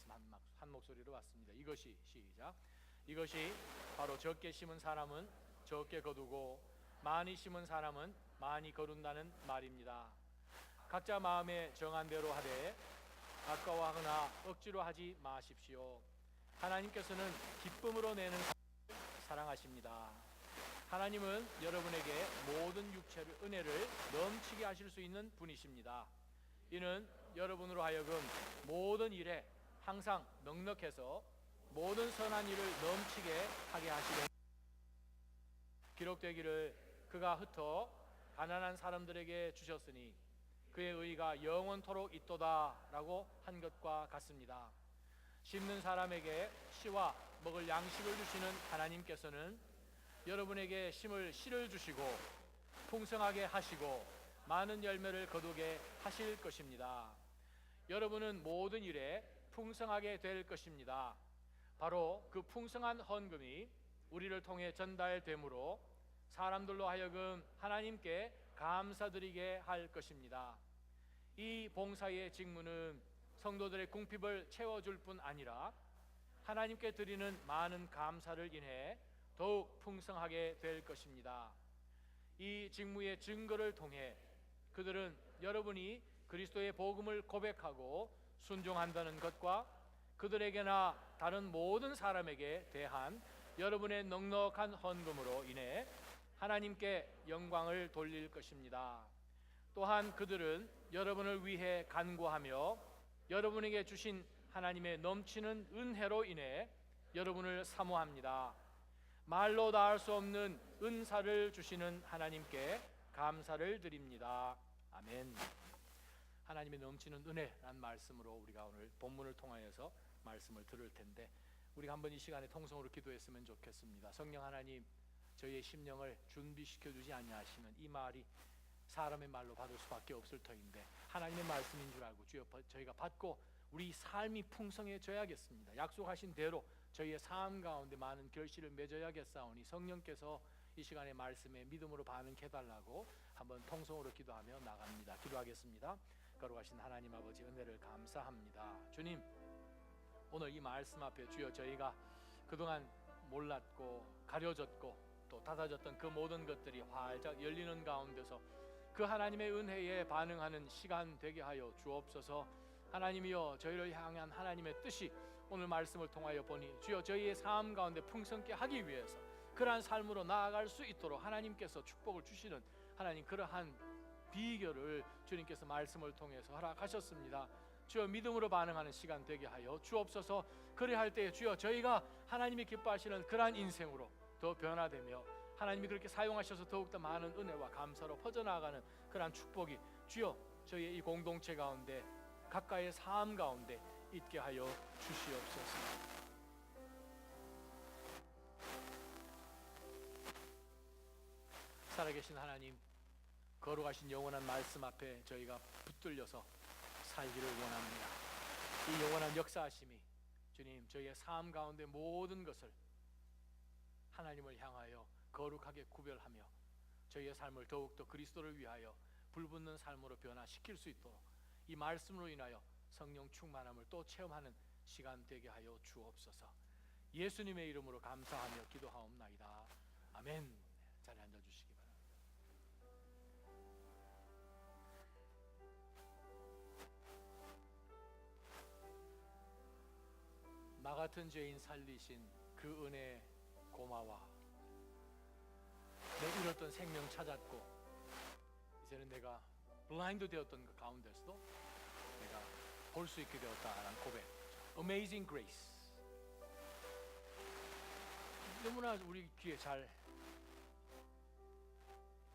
말씀 한 목소리로 왔습니다. 이것이 시작. 이것이 바로 적게 심은 사람은 적게 거두고 많이 심은 사람은 많이 거둔다는 말입니다. 각자 마음에 정한 대로 하되 아까워하거나 억지로 하지 마십시오. 하나님께서는 기쁨으로 내는 사랑하십니다. 하나님은 여러분에게 모든 육체를 은혜를 넘치게 하실 수 있는 분이십니다. 이는 여러분으로 하여금 모든 일에 항상 넉넉해서 모든 선한 일을 넘치게 하게 하시려 기록되기를 그가 흩어 가난한 사람들에게 주셨으니 그의 의가 영원토록 있도다 라고 한 것과 같습니다. 심는 사람에게 씨와 먹을 양식을 주시는 하나님께서는 여러분에게 심을 씨를 주시고 풍성하게 하시고 많은 열매를 거두게 하실 것입니다. 여러분은 모든 일에 풍성하게 될 것입니다. 바로 그 풍성한 헌금이 우리를 통해 전달되므로 사람들로 하여금 하나님께 감사드리게 할 것입니다. 이 봉사의 직무는 성도들의 궁핍을 채워줄 뿐 아니라 하나님께 드리는 많은 감사를 인해 더욱 풍성하게 될 것입니다. 이 직무의 증거를 통해 그들은 여러분이 그리스도의 복음을 고백하고 순종한다는 것과 그들에게나 다른 모든 사람에게 대한 여러분의 넉넉한 헌금으로 인해 하나님께 영광을 돌릴 것입니다. 또한 그들은 여러분을 위해 간구하며 여러분에게 주신 하나님의 넘치는 은혜로 인해 여러분을 사모합니다. 말로 다할 수 없는 은사를 주시는 하나님께 감사를 드립니다. 아멘. 하나님의 넘치는 은혜란 말씀으로 우리가 오늘 본문을 통하여서 말씀을 들을 텐데, 우리가 한번 이 시간에 통성으로 기도했으면 좋겠습니다. 성령 하나님, 저희의 심령을 준비시켜 주지 아니하시면 이 말이 사람의 말로 받을 수밖에 없을 터인데 하나님의 말씀인 줄 알고 주여 저희가 받고 우리 삶이 풍성해져야겠습니다. 약속하신 대로 저희의 삶 가운데 많은 결실을 맺어야겠사오니 성령께서 이 시간에 말씀에 믿음으로 반응해 달라고 한번 통성으로 기도하며 나갑니다. 기도하겠습니다. 거룩하신 하나님 아버지, 은혜를 감사합니다. 주님, 오늘 이 말씀 앞에 주여 저희가 그동안 몰랐고 가려졌고 또 닫아졌던 그 모든 것들이 활짝 열리는 가운데서 그 하나님의 은혜에 반응하는 시간 되게 하여 주옵소서. 하나님이여, 저희를 향한 하나님의 뜻이 오늘 말씀을 통하여 보니 주여 저희의 삶 가운데 풍성케 하기 위해서 그러한 삶으로 나아갈 수 있도록 하나님께서 축복을 주시는 하나님, 그러한 비결을 주님께서 말씀을 통해서 허락하셨습니다. 주여 믿음으로 반응하는 시간 되게 하여 주옵소서. 그리할 때에 주여 저희가 하나님이 기뻐하시는 그러한 인생으로 더 변화되며 하나님이 그렇게 사용하셔서 더욱더 많은 은혜와 감사로 퍼져나가는 그러한 축복이 주여 저희의 이 공동체 가운데 각가의 삶 가운데 있게 하여 주시옵소서. 살아계신 하나님, 거룩하신 영원한 말씀 앞에 저희가 붙들려서 살기를 원합니다. 이 영원한 역사하심이 주님 저희의 삶 가운데 모든 것을 하나님을 향하여 거룩하게 구별하며 저희의 삶을 더욱더 그리스도를 위하여 불붙는 삶으로 변화시킬 수 있도록 이 말씀으로 인하여 성령 충만함을 또 체험하는 시간 되게 하여 주옵소서. 예수님의 이름으로 감사하며 기도하옵나이다. 아멘. 자리에 앉아주시기 바랍니다. 나 같은 죄인 살리신 그 은혜 고마워. 내 잃었던 생명 찾았고 이제는 내가 블라인드 되었던 그 가운데서도 내가 볼 수 있게 되었다라는 고백. Amazing Grace. 너무나 우리 귀에 잘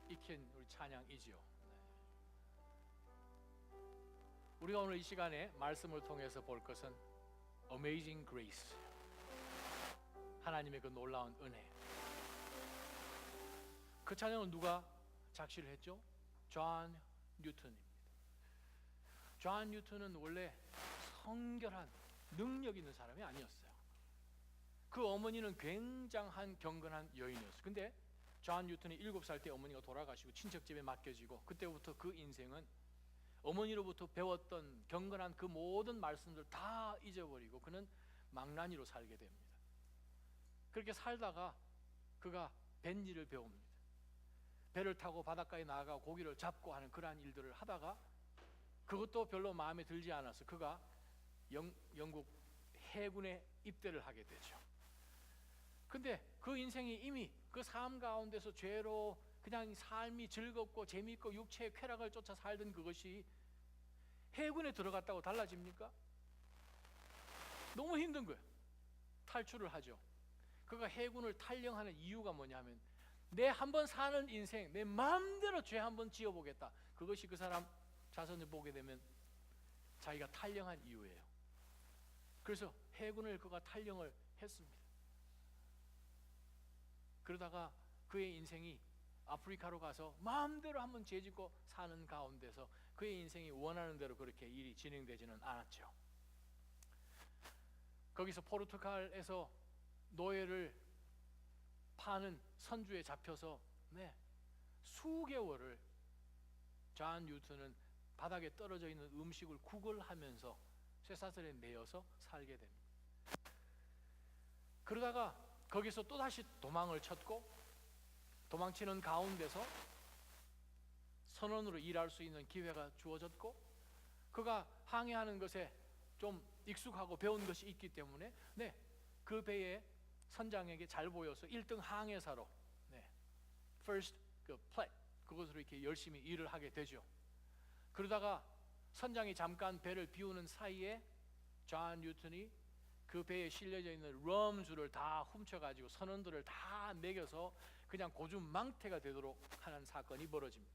익힌 우리 찬양이지요. 우리가 오늘 이 시간에 말씀을 통해서 볼 것은 Amazing Grace, 하나님의 그 놀라운 은혜. 그 찬양을 누가 작시를 했죠? 존 뉴턴입니다. 존 뉴턴은 원래 성결한 능력 있는 사람이 아니었어요. 그 어머니는 굉장한 경건한 여인이었어요. 근데 존 뉴턴이 7살 때 어머니가 돌아가시고 친척집에 맡겨지고 그때부터 그 인생은 어머니로부터 배웠던 경건한 그 모든 말씀들 다 잊어버리고 그는 망나니로 살게 됩니다. 그렇게 살다가 그가 뱃일을 배웁니다. 배를 타고 바닷가에 나가 고기를 잡고 하는 그러한 일들을 하다가 그것도 별로 마음에 들지 않아서 그가 영국 해군에 입대를 하게 되죠. 근데 그 인생이 이미 그 삶 가운데서 죄로 그냥 삶이 즐겁고 재미있고 육체의 쾌락을 쫓아 살던 그것이 해군에 들어갔다고 달라집니까? 너무 힘든 거예요. 탈출을 하죠. 그가 해군을 탈영하는 이유가 뭐냐면 내 한번 사는 인생, 내 마음대로 죄 한번 지어보겠다. 그것이 그 사람 자손을 보게 되면 자기가 탈영한 이유예요. 그래서 해군을 그가 탈영을 했습니다. 그러다가 그의 인생이 아프리카로 가서 마음대로 한번 죄짓고 사는 가운데서 그의 인생이 원하는 대로 그렇게 일이 진행되지는 않았죠. 거기서 포르투갈에서 노예를 파는 선주에 잡혀서 수개월을 존 뉴턴은 바닥에 떨어져 있는 음식을 구걸하면서 쇠사슬에 매여서 살게 됩니다. 그러다가 거기서 또다시 도망을 쳤고 도망치는 가운데서 선원으로 일할 수 있는 기회가 주어졌고 그가 항해하는 것에 좀 익숙하고 배운 것이 있기 때문에 그 배에 선장에게 잘 보여서 1등 항해사로 first plate 그것으로 이렇게 열심히 일을 하게 되죠. 그러다가 선장이 잠깐 배를 비우는 사이에 존 뉴턴이 그 배에 실려져 있는 럼주를 다 훔쳐가지고 선원들을 다 먹여서 그냥 고주망태가 되도록 하는 사건이 벌어집니다.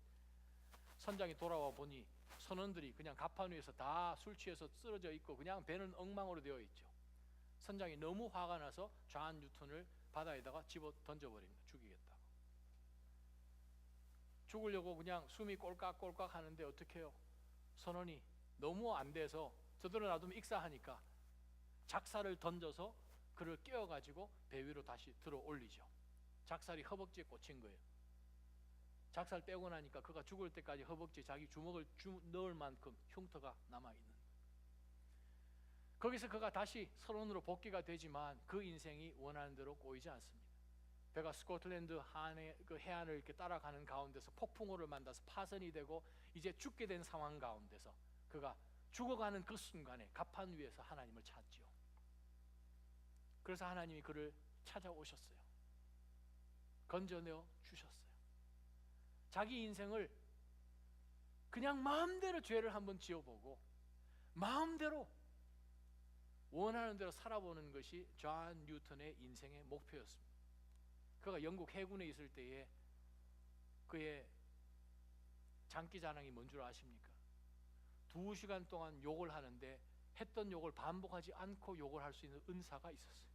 선장이 돌아와 보니 선원들이 그냥 갑판 위에서 다 술 취해서 쓰러져 있고 그냥 배는 엉망으로 되어 있죠. 선장이 너무 화가 나서 존 뉴턴을 바다에다가 집어 던져버립니다. 죽이겠다고. 죽으려고 그냥 숨이 꼴깍꼴깍 하는데 어떻게 해요? 선원이 너무 안 돼서 저들을 놔두면 익사하니까 작살을 던져서 그를 깨워가지고 배 위로 다시 들어 올리죠. 작살이 허벅지에 꽂힌 거예요. 작살 떼고 나니까 그가 죽을 때까지 허벅지에 자기 주먹을 넣을 만큼 흉터가 남아있는 거예요. 거기서 그가 다시 선원으로 복귀가 되지만 그 인생이 원하는 대로 꼬이지 않습니다. 배가 스코틀랜드 그 해안을 이렇게 따라가는 가운데서 폭풍우를 만나서 파선이 되고 이제 죽게 된 상황 가운데서 그가 죽어가는 그 순간에 갑판 위에서 하나님을 찾지요. 그래서 하나님이 그를 찾아오셨어요. 건져내어 주셨어요. 자기 인생을 그냥 마음대로 죄를 한번 지어보고 마음대로 원하는 대로 살아보는 것이 존 뉴턴의 인생의 목표였습니다. 그가 영국 해군에 있을 때에 그의 장기자랑이 뭔 줄 아십니까? 2시간 동안 욕을 하는데 했던 욕을 반복하지 않고 욕을 할 수 있는 은사가 있었어요.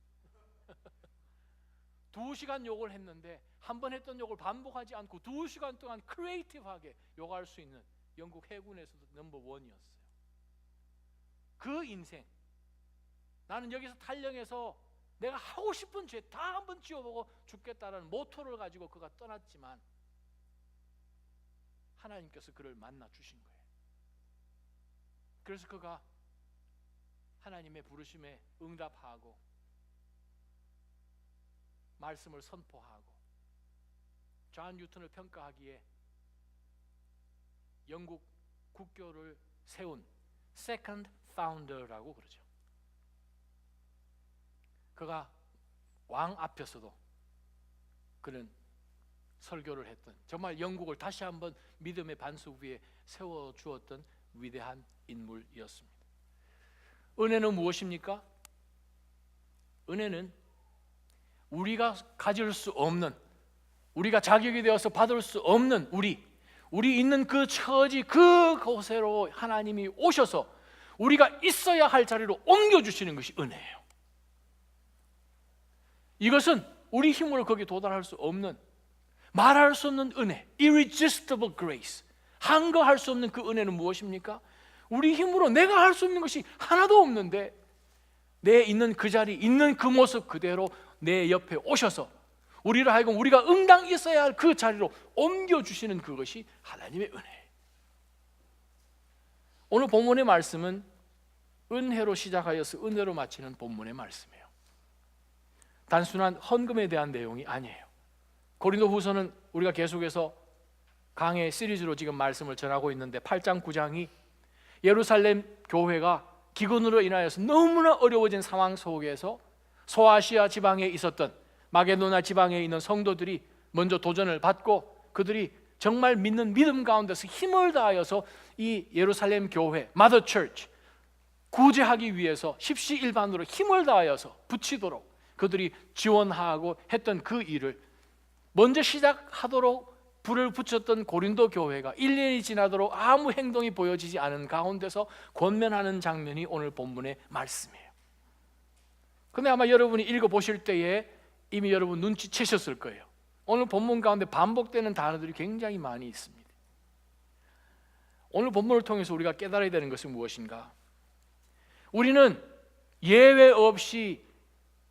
2시간 욕을 했는데 한 번 했던 욕을 반복하지 않고 2시간 동안 크리에이티브하게 욕할 수 있는 영국 해군에서도 넘버1이었어요. 그 인생, 나는 여기서 탈영해서 내가 하고 싶은 죄 다 한번 지어보고 죽겠다라는 모토를 가지고 그가 떠났지만 하나님께서 그를 만나 주신 거예요. 그래서 그가 하나님의 부르심에 응답하고 말씀을 선포하고 존 뉴턴을 평가하기에 영국 국교를 세운 Second Founder라고 그러죠. 그가 왕 앞에서도 그는 설교를 했던, 정말 영국을 다시 한번 믿음의 반석 위에 세워주었던 위대한 인물이었습니다. 은혜는 무엇입니까? 은혜는 우리가 가질 수 없는, 우리가 자격이 되어서 받을 수 없는 우리 있는 그 처지 그곳으로 하나님이 오셔서 우리가 있어야 할 자리로 옮겨주시는 것이 은혜예요. 이것은 우리 힘으로 거기에 도달할 수 없는, 말할 수 없는 은혜, irresistible grace. 한거할 수 없는 그 은혜는 무엇입니까? 우리 힘으로 내가 할 수 없는 것이 하나도 없는데 내 있는 그 자리, 있는 그 모습 그대로 내 옆에 오셔서 우리를 하여금 우리가 응당 있어야 할 그 자리로 옮겨주시는 그것이 하나님의 은혜. 오늘 본문의 말씀은 은혜로 시작하여서 은혜로 마치는 본문의 말씀이에요. 단순한 헌금에 대한 내용이 아니에요. 고린도후서는 우리가 계속해서 강해 시리즈로 지금 말씀을 전하고 있는데 8장 9장이 예루살렘 교회가 기근으로 인하여서 너무나 어려워진 상황 속에서 소아시아 지방에 있었던 마게도나 지방에 있는 성도들이 먼저 도전을 받고 그들이 정말 믿는 믿음 가운데서 힘을 다하여서 이 예루살렘 교회 마더 처치 구제하기 위해서 십시일반으로 힘을 다하여서 붙이도록 그들이 지원하고 했던 그 일을 먼저 시작하도록 불을 붙였던 고린도 교회가 1년이 지나도록 아무 행동이 보여지지 않은 가운데서 권면하는 장면이 오늘 본문의 말씀이에요. 근데 아마 여러분이 읽어보실 때에 이미 여러분 눈치채셨을 거예요. 오늘 본문 가운데 반복되는 단어들이 굉장히 많이 있습니다. 오늘 본문을 통해서 우리가 깨달아야 되는 것은 무엇인가? 우리는 예외 없이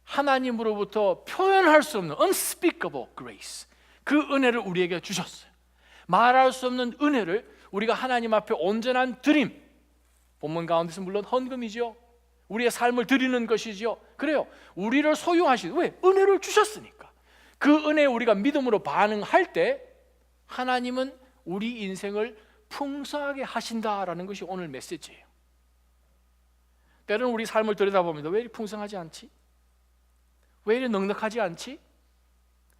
하나님으로부터 표현할 수 없는 unspeakable grace, 그 은혜를 우리에게 주셨어요. 말할 수 없는 은혜를 우리가 하나님 앞에 온전한 드림, 본문 가운데서 물론 헌금이죠. 우리의 삶을 드리는 것이죠. 그래요. 우리를 소유하시는, 왜? 은혜를 주셨으니까. 그 은혜에 우리가 믿음으로 반응할 때 하나님은 우리 인생을 풍성하게 하신다라는 것이 오늘 메시지예요. 때로는 우리 삶을 들여다보면 왜 이렇게 풍성하지 않지? 왜 이렇게 넉넉하지 않지?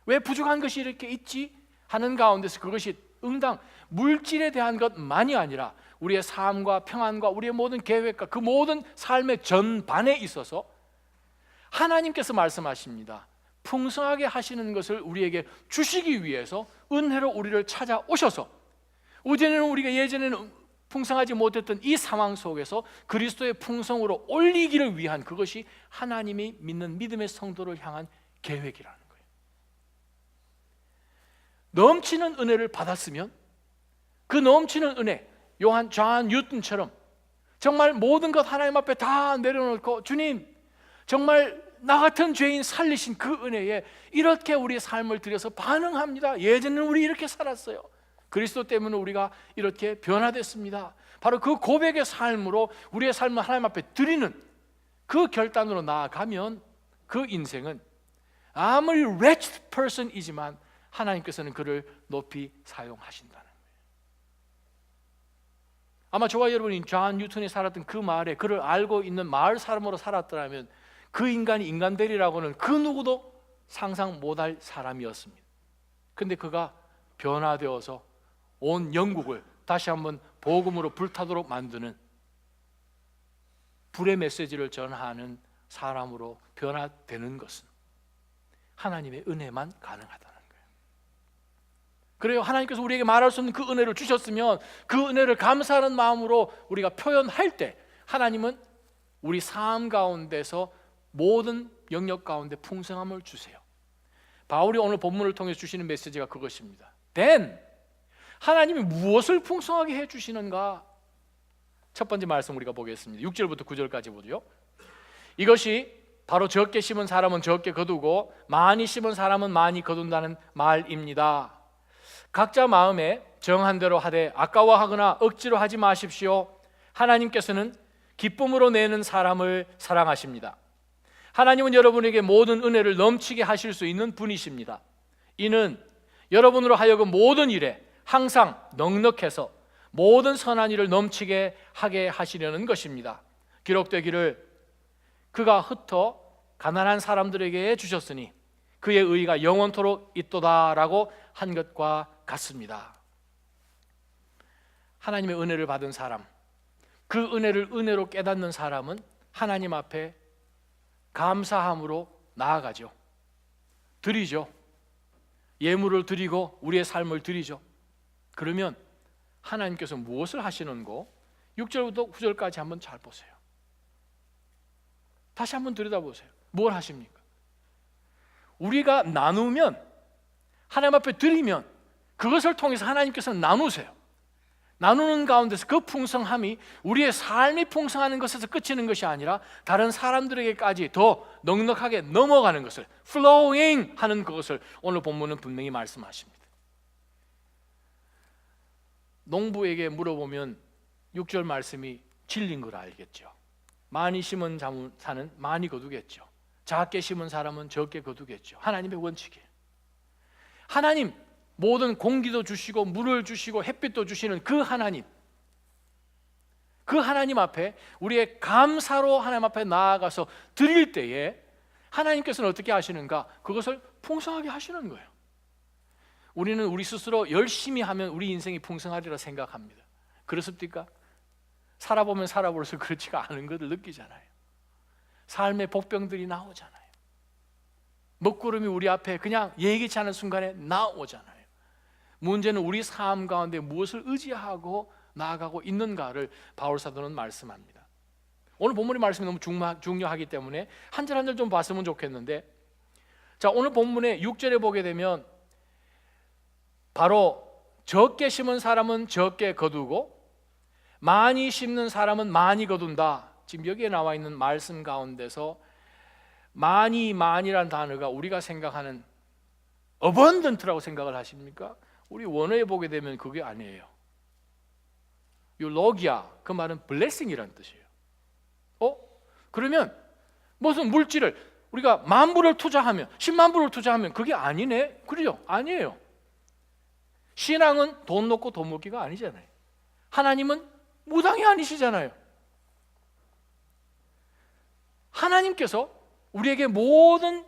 왜 부족한 것이 이렇게 있지? 하는 가운데서 그것이 응당 물질에 대한 것만이 아니라 우리의 삶과 평안과 우리의 모든 계획과 그 모든 삶의 전반에 있어서 하나님께서 말씀하십니다. 풍성하게 하시는 것을 우리에게 주시기 위해서 은혜로 우리를 찾아오셔서 예전에는 풍성하지 못했던 이 상황 속에서 그리스도의 풍성으로 올리기를 위한 그것이 하나님이 믿는 믿음의 성도를 향한 계획이라는 거예요. 넘치는 은혜를 받았으면 그 넘치는 은혜, 존 뉴턴처럼 정말 모든 것 하나님 앞에 다 내려놓고 주님 정말 나 같은 죄인 살리신 그 은혜에 이렇게 우리의 삶을 들여서 반응합니다. 예전에는 우리 이렇게 살았어요. 그리스도 때문에 우리가 이렇게 변화됐습니다. 바로 그 고백의 삶으로 우리의 삶을 하나님 앞에 드리는 그 결단으로 나아가면 그 인생은 아무리 wretched person이지만 하나님께서는 그를 높이 사용하신다는 거예요. 아마 저와 여러분이 존 뉴턴이 살았던 그 마을에 그를 알고 있는 마을 사람으로 살았더라면 그 인간이 인간 되리라고는 그 누구도 상상 못할 사람이었습니다. 근데 그가 변화되어서 온 영국을 다시 한번 복음으로 불타도록 만드는 불의 메시지를 전하는 사람으로 변화되는 것은 하나님의 은혜만 가능하다는 거예요. 그래요. 하나님께서 우리에게 말할 수 없는 그 은혜를 주셨으면 그 은혜를 감사하는 마음으로 우리가 표현할 때 하나님은 우리 삶 가운데서 모든 영역 가운데 풍성함을 주세요. 바울이 오늘 본문을 통해 주시는 메시지가 그것입니다. Then 하나님이 무엇을 풍성하게 해주시는가? 첫 번째 말씀 우리가 보겠습니다. 6절부터 9절까지 보죠. 이것이 바로 적게 심은 사람은 적게 거두고 많이 심은 사람은 많이 거둔다는 말입니다. 각자 마음에 정한 대로 하되 아까워하거나 억지로 하지 마십시오. 하나님께서는 기쁨으로 내는 사람을 사랑하십니다. 하나님은 여러분에게 모든 은혜를 넘치게 하실 수 있는 분이십니다. 이는 여러분으로 하여금 모든 일에 항상 넉넉해서 모든 선한 일을 넘치게 하게 하시려는 것입니다. 기록되기를 그가 흩어 가난한 사람들에게 주셨으니 그의 의가 영원토록 있도다라고 한 것과 같습니다. 하나님의 은혜를 받은 사람, 그 은혜를 은혜로 깨닫는 사람은 하나님 앞에 감사함으로 나아가죠. 드리죠. 예물을 드리고 우리의 삶을 드리죠. 그러면 하나님께서 무엇을 하시는고 6절부터 9절까지 한번 잘 보세요. 다시 한번 들여다보세요. 뭘 하십니까? 우리가 나누면, 하나님 앞에 드리면 그것을 통해서 하나님께서는 나누세요. 나누는 가운데서 그 풍성함이 우리의 삶이 풍성하는 것에서 그치는 것이 아니라 다른 사람들에게까지 더 넉넉하게 넘어가는 것을, flowing 하는 그것을 오늘 본문은 분명히 말씀하십니다. 농부에게 물어보면 6절 말씀이 진리인 걸 알겠죠. 많이 심은 자는 많이 거두겠죠. 작게 심은 사람은 적게 거두겠죠. 하나님의 원칙이에요. 하나님, 모든 공기도 주시고 물을 주시고 햇빛도 주시는 그 하나님, 그 하나님 앞에 우리의 감사로 하나님 앞에 나아가서 드릴 때에 하나님께서는 어떻게 하시는가? 그것을 풍성하게 하시는 거예요. 우리는 우리 스스로 열심히 하면 우리 인생이 풍성하리라 생각합니다. 그렇습니까? 살아보면 살아볼수록 그렇지가 않은 것을 느끼잖아요. 삶의 복병들이 나오잖아요. 먹구름이 우리 앞에 그냥 예기치 않은 순간에 나오잖아요. 문제는 우리 삶 가운데 무엇을 의지하고 나아가고 있는가를 바울 사도는 말씀합니다. 오늘 본문의 말씀이 너무 중요하기 때문에 한 절 한 절 좀 봤으면 좋겠는데, 자, 오늘 본문의 6절에 보게 되면 바로 적게 심은 사람은 적게 거두고 많이 심는 사람은 많이 거둔다. 지금 여기에 나와 있는 말씀 가운데서 많이란 단어가 우리가 생각하는 abundant라고 생각을 하십니까? 우리 원어에 보게 되면 그게 아니에요. 유로기아, 그 말은 blessing이라는 뜻이에요. 그러면 무슨 물질을 우리가 10,000불을 투자하면 10만 불을 투자하면 그게 아니네? 그죠? 아니에요. 신앙은 돈 놓고 돈 먹기가 아니잖아요. 하나님은 무당이 아니시잖아요. 하나님께서 우리에게 모든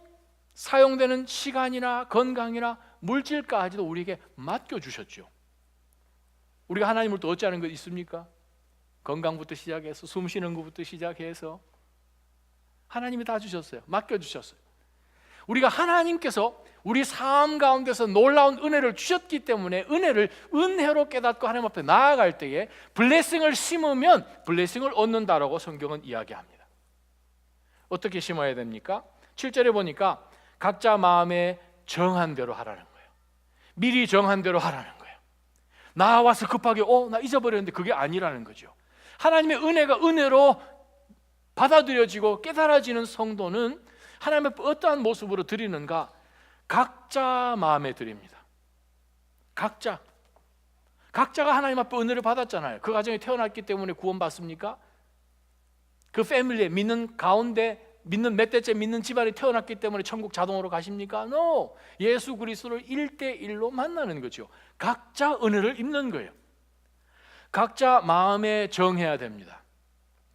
사용되는 시간이나 건강이나 물질까지도 우리에게 맡겨주셨죠. 우리가 하나님을 또 어찌하는 것 있습니까? 건강부터 시작해서 숨 쉬는 것부터 시작해서 하나님이 다 주셨어요. 맡겨주셨어요. 우리가 하나님께서 우리 삶 가운데서 놀라운 은혜를 주셨기 때문에 은혜를 은혜로 깨닫고 하나님 앞에 나아갈 때에 블레싱을 심으면 블레싱을 얻는다라고 성경은 이야기합니다. 어떻게 심어야 됩니까? 7절에 보니까 각자 마음에 정한 대로 하라는 거예요. 미리 정한 대로 하라는 거예요. 나와서 급하게 나 잊어버렸는데 그게 아니라는 거죠. 하나님의 은혜가 은혜로 받아들여지고 깨달아지는 성도는 하나님 앞에 어떠한 모습으로 드리는가? 각자 마음에 드립니다. 각자가 하나님 앞에 은혜를 받았잖아요. 그 가정에 태어났기 때문에 구원받습니까? 그 패밀리에 믿는 가운데 믿는 몇 대째 믿는 집안에 태어났기 때문에 천국 자동으로 가십니까? No. 예수 그리스도를 1대1로 만나는 거죠. 각자 은혜를 입는 거예요. 각자 마음에 정해야 됩니다.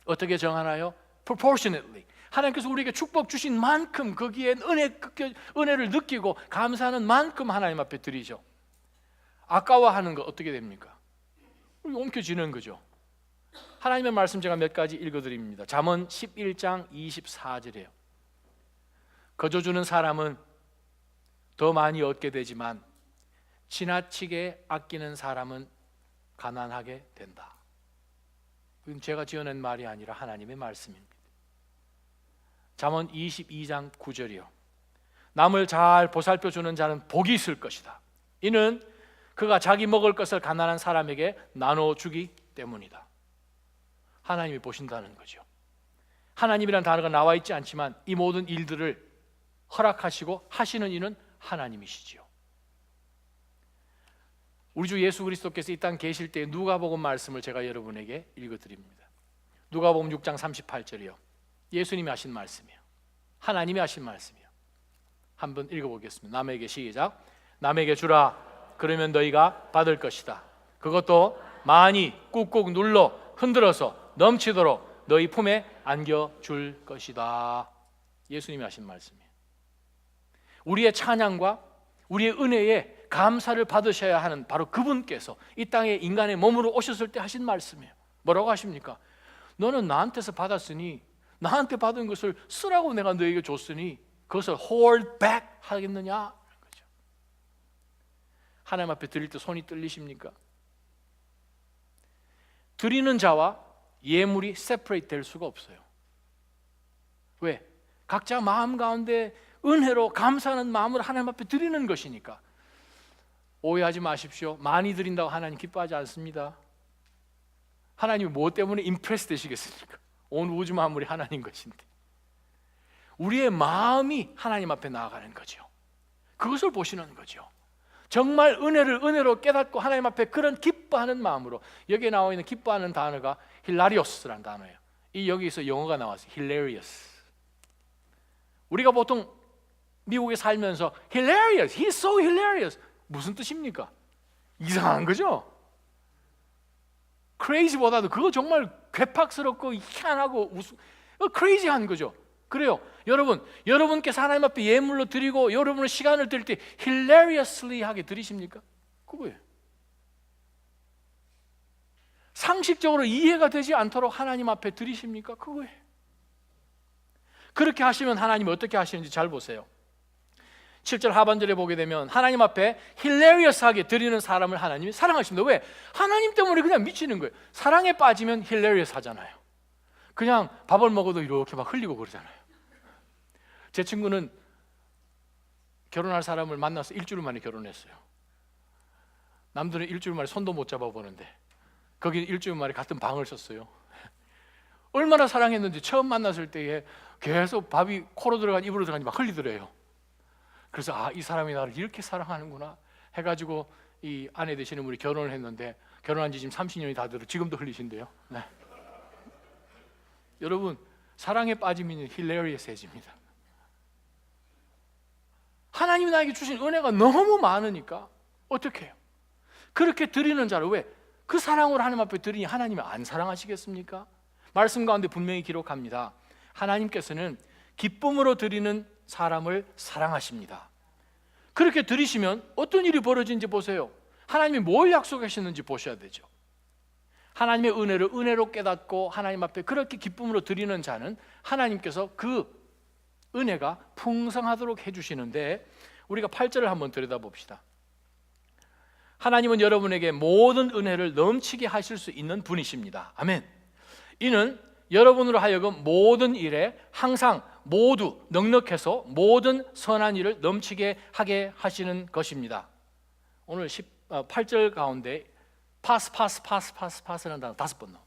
어떻게 정하나요? Proportionately. 하나님께서 우리에게 축복 주신 만큼 거기에 은혜를 느끼고 감사하는 만큼 하나님 앞에 드리죠. 아까워하는 거 어떻게 됩니까? 옮겨지는 거죠. 하나님의 말씀 제가 몇 가지 읽어드립니다. 잠언 11장 24절이에요. 거저주는 사람은 더 많이 얻게 되지만 지나치게 아끼는 사람은 가난하게 된다. 이건 제가 지어낸 말이 아니라 하나님의 말씀입니다. 잠언 22장 9절이요. 남을 잘 보살펴주는 자는 복이 있을 것이다. 이는 그가 자기 먹을 것을 가난한 사람에게 나눠주기 때문이다. 하나님이 보신다는 거죠. 하나님이라는 단어가 나와 있지 않지만 이 모든 일들을 허락하시고 하시는 이는 하나님이시지요. 우리 주 예수 그리스도께서 이 땅 계실 때 누가복음 말씀을 제가 여러분에게 읽어드립니다. 누가복음 6장 38절이요. 예수님이 하신 말씀이에요. 하나님이 하신 말씀이에요. 한번 읽어보겠습니다. 남에게 시작. 남에게 주라. 그러면 너희가 받을 것이다. 그것도 많이 꾹꾹 눌러 흔들어서 넘치도록 너희 품에 안겨줄 것이다. 예수님이 하신 말씀이에요. 우리의 찬양과 우리의 은혜에 감사를 받으셔야 하는 바로 그분께서 이 땅에 인간의 몸으로 오셨을 때 하신 말씀이에요. 뭐라고 하십니까? 너는 나한테서 받았으니 나한테 받은 것을 쓰라고 내가 너에게 줬으니 그것을 hold back 하겠느냐? 거죠. 하나님 앞에 드릴 때 손이 떨리십니까? 드리는 자와 예물이 separate 될 수가 없어요. 왜? 각자 마음 가운데 은혜로 감사하는 마음으로 하나님 앞에 드리는 것이니까. 오해하지 마십시오. 많이 드린다고 하나님 기뻐하지 않습니다. 하나님이 뭐 때문에 임프레스 되시겠습니까? 온 우주 만물이 하나님 것인데 우리의 마음이 하나님 앞에 나아가는 거죠. 그것을 보시는 거죠. 정말 은혜를 은혜로 깨닫고 하나님 앞에 그런 기쁨 기뻐하는 마음으로. 여기에 나와 있는 기뻐하는 단어가 hilarious 라는 단어예요. 이 여기서 영어가 나왔어요. hilarious. 우리가 보통 미국에 살면서 hilarious, he's so hilarious 무슨 뜻입니까? 이상한 거죠? crazy보다도 그거 정말 괴팍스럽고 희한하고 crazy한 거죠. 그래요. 여러분께서 하나님 앞에 예물로 드리고 여러분의 시간을 드릴 때 hilariously 하게 드리십니까? 그거예요. 상식적으로 이해가 되지 않도록 하나님 앞에 드리십니까? 그거예요. 그렇게 하시면 하나님이 어떻게 하시는지 잘 보세요. 7절 하반절에 보게 되면 하나님 앞에 hilarious하게 드리는 사람을 하나님이 사랑하십니다. 왜? 하나님 때문에 그냥 미치는 거예요. 사랑에 빠지면 hilarious 하잖아요. 그냥 밥을 먹어도 이렇게 막 흘리고 그러잖아요. 제 친구는 결혼할 사람을 만나서 일주일 만에 결혼했어요. 남들은 일주일 만에 손도 못 잡아보는데 거기 일주일 만에 같은 방을 썼어요. 얼마나 사랑했는지 처음 만났을 때에 계속 밥이 코로 들어간 입으로 들어가니 막 흘리더래요. 그래서 이 사람이 나를 이렇게 사랑하는구나 해가지고 이 아내 되시는 분이 결혼을 했는데 결혼한 지 지금 30년이 다 들어 지금도 흘리신대요. 네. 여러분, 사랑에 빠지면 hillarious해집니다. 하나님이 나에게 주신 은혜가 너무 많으니까 어떻게 해요? 그렇게 드리는 자를 왜? 그 사랑으로 하나님 앞에 드리니 하나님이 안 사랑하시겠습니까? 말씀 가운데 분명히 기록합니다. 하나님께서는 기쁨으로 드리는 사람을 사랑하십니다. 그렇게 드리시면 어떤 일이 벌어지는지 보세요. 하나님이 뭘 약속하셨는지 보셔야 되죠. 하나님의 은혜를 은혜로 깨닫고 하나님 앞에 그렇게 기쁨으로 드리는 자는 하나님께서 그 은혜가 풍성하도록 해주시는데, 우리가 8절을 한번 들여다봅시다. 하나님은 여러분에게 모든 은혜를 넘치게 하실 수 있는 분이십니다. 아멘. 이는 여러분으로 하여금 모든 일에 항상 모두 넉넉해서 모든 선한 일을 넘치게 하게 하시는 것입니다. 오늘 8절 가운데 파스라는 단어 5번 나옵니다.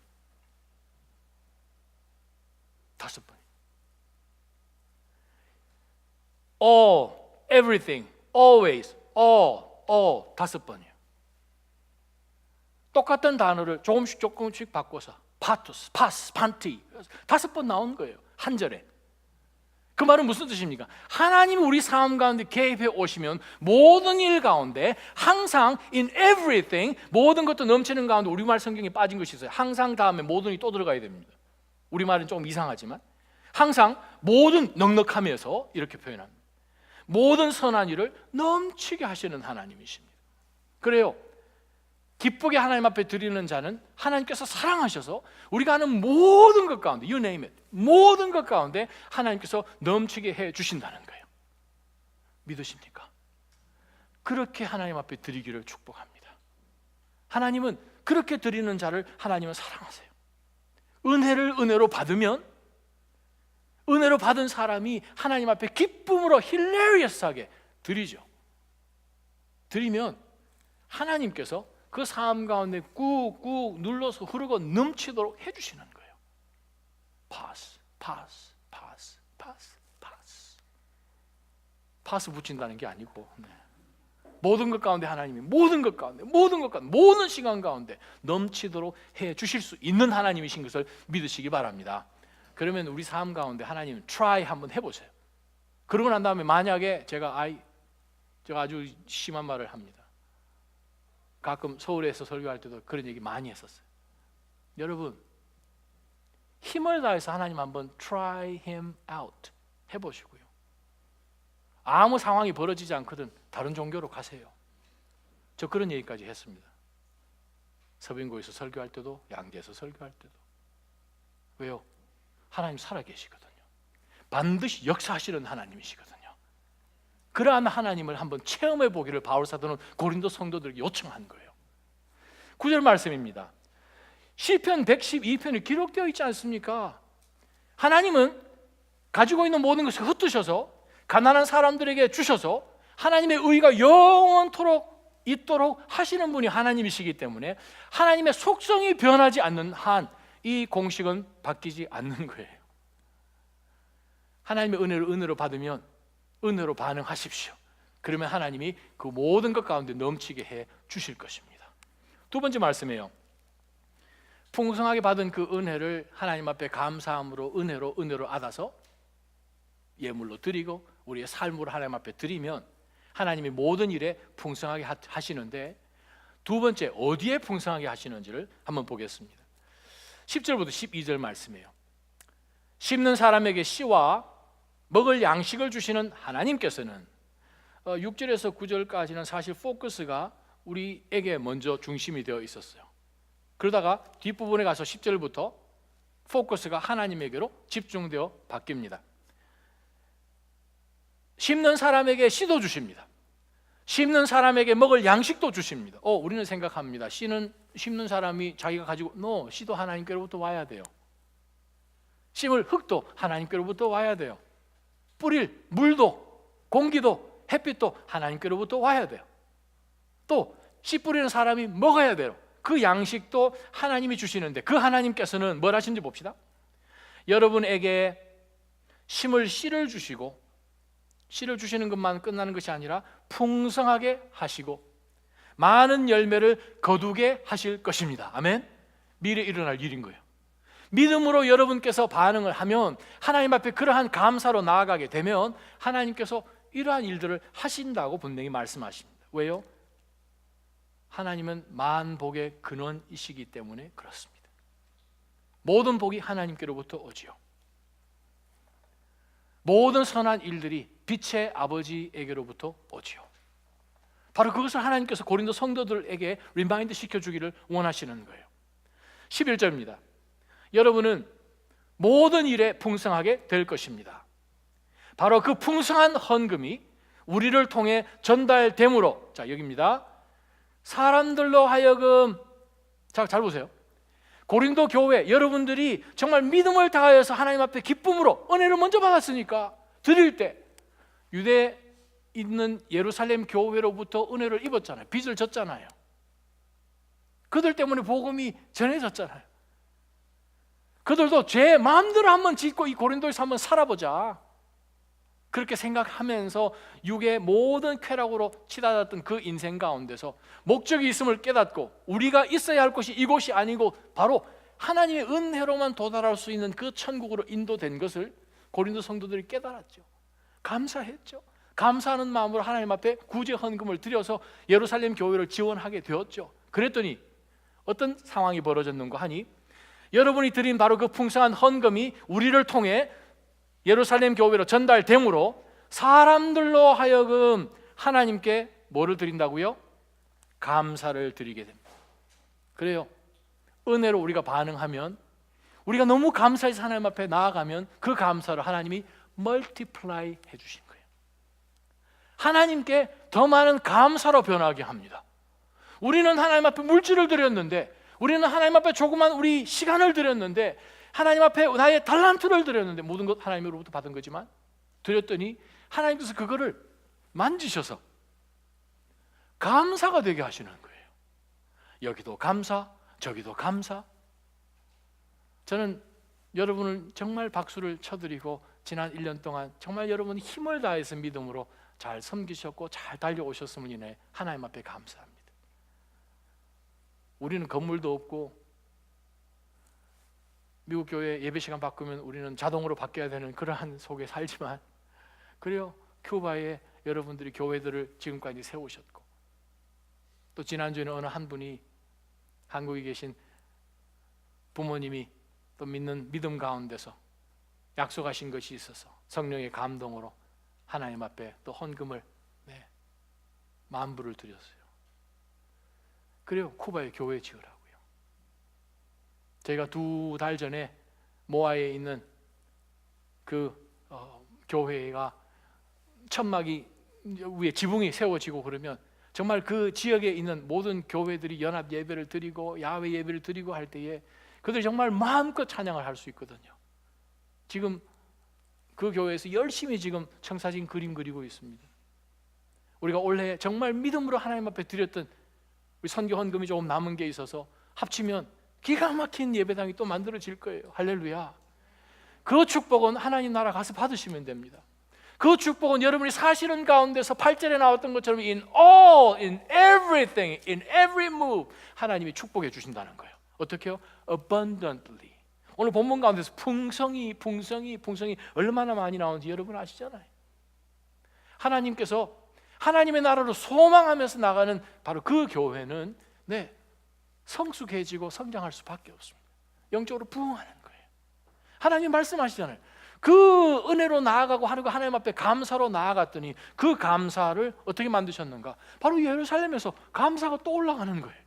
5번. all, everything, always, all 5번이에요. 똑같은 단어를 조금씩 바꿔서 파투스, 파스, 판티 5번 나온 거예요. 한 절에. 그 말은 무슨 뜻입니까? 하나님이 우리 삶 가운데 개입해 오시면 모든 일 가운데 항상 in everything, 모든 것도 넘치는 가운데, 우리말 성경에 빠진 것이 있어요. 항상 다음에 모든이 또 들어가야 됩니다. 우리말은 조금 이상하지만 항상 모든 넉넉하면서 이렇게 표현합니다. 모든 선한 일을 넘치게 하시는 하나님이십니다. 그래요. 기쁘게 하나님 앞에 드리는 자는 하나님께서 사랑하셔서 우리가 하는 모든 것 가운데, you name it, 모든 것 가운데 하나님께서 넘치게 해 주신다는 거예요. 믿으십니까? 그렇게 하나님 앞에 드리기를 축복합니다. 하나님은 그렇게 드리는 자를 하나님은 사랑하세요. 은혜를 은혜로 받으면, 은혜로 받은 사람이 하나님 앞에 기쁨으로 hilarious하게 드리죠. 드리면 하나님께서 그 삶 가운데 꾹꾹 눌러서 흐르고 넘치도록 해주시는 거예요. 파스 붙인다는 게 아니고, 모든 것 가운데 하나님이 모든 것 가운데 모든 시간 가운데 넘치도록 해 주실 수 있는 하나님이신 것을 믿으시기 바랍니다. 그러면 우리 삶 가운데 하나님 try 한번 해보세요. 그러고 난 다음에 만약에 제가 아주 심한 말을 합니다. 가끔 서울에서 설교할 때도 그런 얘기 많이 했었어요. 여러분, 힘을 다해서 하나님 한번 try him out 해보시고요. 아무 상황이 벌어지지 않거든 다른 종교로 가세요. 저 그런 얘기까지 했습니다. 서빙고에서 설교할 때도, 양재에서 설교할 때도. 왜요? 하나님 살아계시거든요. 반드시 역사하시는 하나님이시거든요. 그러한 하나님을 한번 체험해 보기를 바울 사도는 고린도 성도들에게 요청한 거예요. 9절 말씀입니다. 시편 112편에 기록되어 있지 않습니까? 하나님은 가지고 있는 모든 것을 흩으셔서 가난한 사람들에게 주셔서 하나님의 의가 영원토록 있도록 하시는 분이 하나님이시기 때문에 하나님의 속성이 변하지 않는 한 이 공식은 바뀌지 않는 거예요. 하나님의 은혜를 은혜로 받으면 은혜로 반응하십시오. 그러면 하나님이 그 모든 것 가운데 넘치게 해 주실 것입니다. 두 번째 말씀이에요. 풍성하게 받은 그 은혜를 하나님 앞에 감사함으로 은혜로 받아서 예물로 드리고 우리의 삶으로 하나님 앞에 드리면 하나님이 모든 일에 풍성하게 하시는데, 두 번째 어디에 풍성하게 하시는지를 한번 보겠습니다. 10절부터 12절 말씀이에요. 심는 사람에게 씨와 먹을 양식을 주시는 하나님께서는, 6절에서 9절까지는 사실 포커스가 우리에게 먼저 중심이 되어 있었어요. 그러다가 뒷부분에 가서 10절부터 포커스가 하나님에게로 집중되어 바뀝니다. 심는 사람에게 씨도 주십니다. 심는 사람에게 먹을 양식도 주십니다. 우리는 생각합니다. 심는 사람이 자기가 가지고 씨도 하나님께로부터 와야 돼요. 심을 흙도 하나님께로부터 와야 돼요. 뿌릴 물도 공기도 햇빛도 하나님께로부터 와야 돼요. 또 씨 뿌리는 사람이 먹어야 돼요. 그 양식도 하나님이 주시는데, 그 하나님께서는 뭘 하시는지 봅시다. 여러분에게 심을 씨를 주시고, 씨를 주시는 것만 끝나는 것이 아니라 풍성하게 하시고 많은 열매를 거두게 하실 것입니다. 아멘. 미래에 일어날 일인 거예요. 믿음으로 여러분께서 반응을 하면, 하나님 앞에 그러한 감사로 나아가게 되면 하나님께서 이러한 일들을 하신다고 분명히 말씀하십니다. 왜요? 하나님은 만복의 근원이시기 때문에 그렇습니다. 모든 복이 하나님께로부터 오지요. 모든 선한 일들이 빛의 아버지에게로부터 오지요. 바로 그것을 하나님께서 고린도 성도들에게 리마인드 시켜주기를 원하시는 거예요. 11절입니다. 여러분은 모든 일에 풍성하게 될 것입니다. 바로 그 풍성한 헌금이 우리를 통해 전달됨으로, 자 여기입니다. 사람들로 하여금, 자 잘 보세요. 고린도 교회 여러분들이 정말 믿음을 다하여서 하나님 앞에 기쁨으로 은혜를 먼저 받았으니까 드릴 때 유대에 있는 예루살렘 교회로부터 은혜를 입었잖아요. 빚을 졌잖아요. 그들 때문에 복음이 전해졌잖아요. 그들도 제 마음대로 한번 짓고 이 고린도에서 한번 살아보자, 그렇게 생각하면서 육의 모든 쾌락으로 치닫았던 그 인생 가운데서 목적이 있음을 깨닫고, 우리가 있어야 할 곳이 이곳이 아니고 바로 하나님의 은혜로만 도달할 수 있는 그 천국으로 인도된 것을 고린도 성도들이 깨달았죠. 감사했죠. 감사하는 마음으로 하나님 앞에 구제 헌금을 드려서 예루살렘 교회를 지원하게 되었죠. 그랬더니 어떤 상황이 벌어졌는가 하니, 여러분이 드린 바로 그 풍성한 헌금이 우리를 통해 예루살렘 교회로 전달됨으로 사람들로 하여금 하나님께 뭐를 드린다고요? 감사를 드리게 됩니다. 그래요. 은혜로 우리가 반응하면, 우리가 너무 감사해서 하나님 앞에 나아가면 그 감사를 하나님이 멀티플라이 해주신 거예요. 하나님께 더 많은 감사로 변하게 합니다. 우리는 하나님 앞에 물질을 드렸는데, 우리는 하나님 앞에 조그만 우리 시간을 드렸는데, 하나님 앞에 나의 달란트를 드렸는데, 모든 것 하나님으로부터 받은 거지만 드렸더니 하나님께서 그거를 만지셔서 감사가 되게 하시는 거예요. 여기도 감사, 저기도 감사. 저는 여러분을 정말 박수를 쳐드리고, 지난 1년 동안 정말 여러분이 힘을 다해서 믿음으로 잘 섬기셨고 잘 달려오셨음을 인해 하나님 앞에 감사합니다. 우리는 건물도 없고, 미국 교회 예배 시간 바꾸면 우리는 자동으로 바뀌어야 되는 그러한 속에 살지만, 그래요, 큐바에 여러분들이 교회들을 지금까지 세우셨고, 또 지난주에는 어느 한 분이, 한국에 계신 부모님이 또 믿는 믿음 가운데서 약속하신 것이 있어서 성령의 감동으로 하나님 앞에 또 헌금을 만불을 드렸어요. 그래요, 쿠바에 교회 지으라고요. 저희가 2달 전에 모아에 있는 그 교회가 천막이 위에 지붕이 세워지고 그러면 정말 그 지역에 있는 모든 교회들이 연합 예배를 드리고 야외 예배를 드리고 할 때에 그들이 정말 마음껏 찬양을 할 수 있거든요. 지금 그 교회에서 열심히 지금 청사진 그림 그리고 있습니다. 우리가 올해 정말 믿음으로 하나님 앞에 드렸던 우리 선교 헌금이 조금 남은 게 있어서 합치면 기가 막힌 예배당이 또 만들어질 거예요. 할렐루야. 그 축복은 하나님 나라 가서 받으시면 됩니다. 그 축복은 여러분이 사실은 가운데서 8절에 나왔던 것처럼 in all, in everything, in every move 하나님이 축복해 주신다는 거예요. 어떻게요? abundantly. 오늘 본문 가운데서 풍성이 얼마나 많이 나오는지 여러분 아시잖아요. 하나님께서 하나님의 나라로 소망하면서 나가는 바로 그 교회는 성숙해지고 성장할 수밖에 없습니다. 영적으로 부흥하는 거예요. 하나님 말씀하시잖아요. 그 은혜로 나아가고 하나님 앞에 감사로 나아갔더니 그 감사를 어떻게 만드셨는가? 바로 예루살렘에서 감사가 또 올라가는 거예요.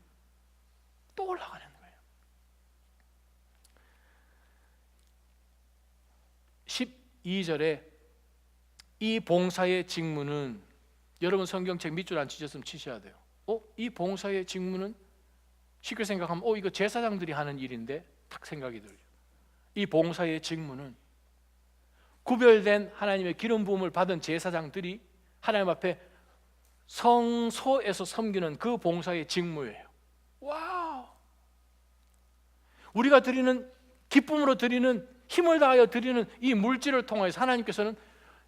또 올라가는 거예요. 12절에 이 봉사의 직무는, 여러분 성경책 밑줄 안 치셨으면 치셔야 돼요. 이 봉사의 직무는 쉽게 생각하면 이거 제사장들이 하는 일인데 딱 생각이 들죠. 이 봉사의 직무는 구별된 하나님의 기름 부음을 받은 제사장들이 하나님 앞에 성소에서 섬기는 그 봉사의 직무예요. 와우! 우리가 드리는, 기쁨으로 드리는, 힘을 다하여 드리는 이 물질을 통해서 하나님께서는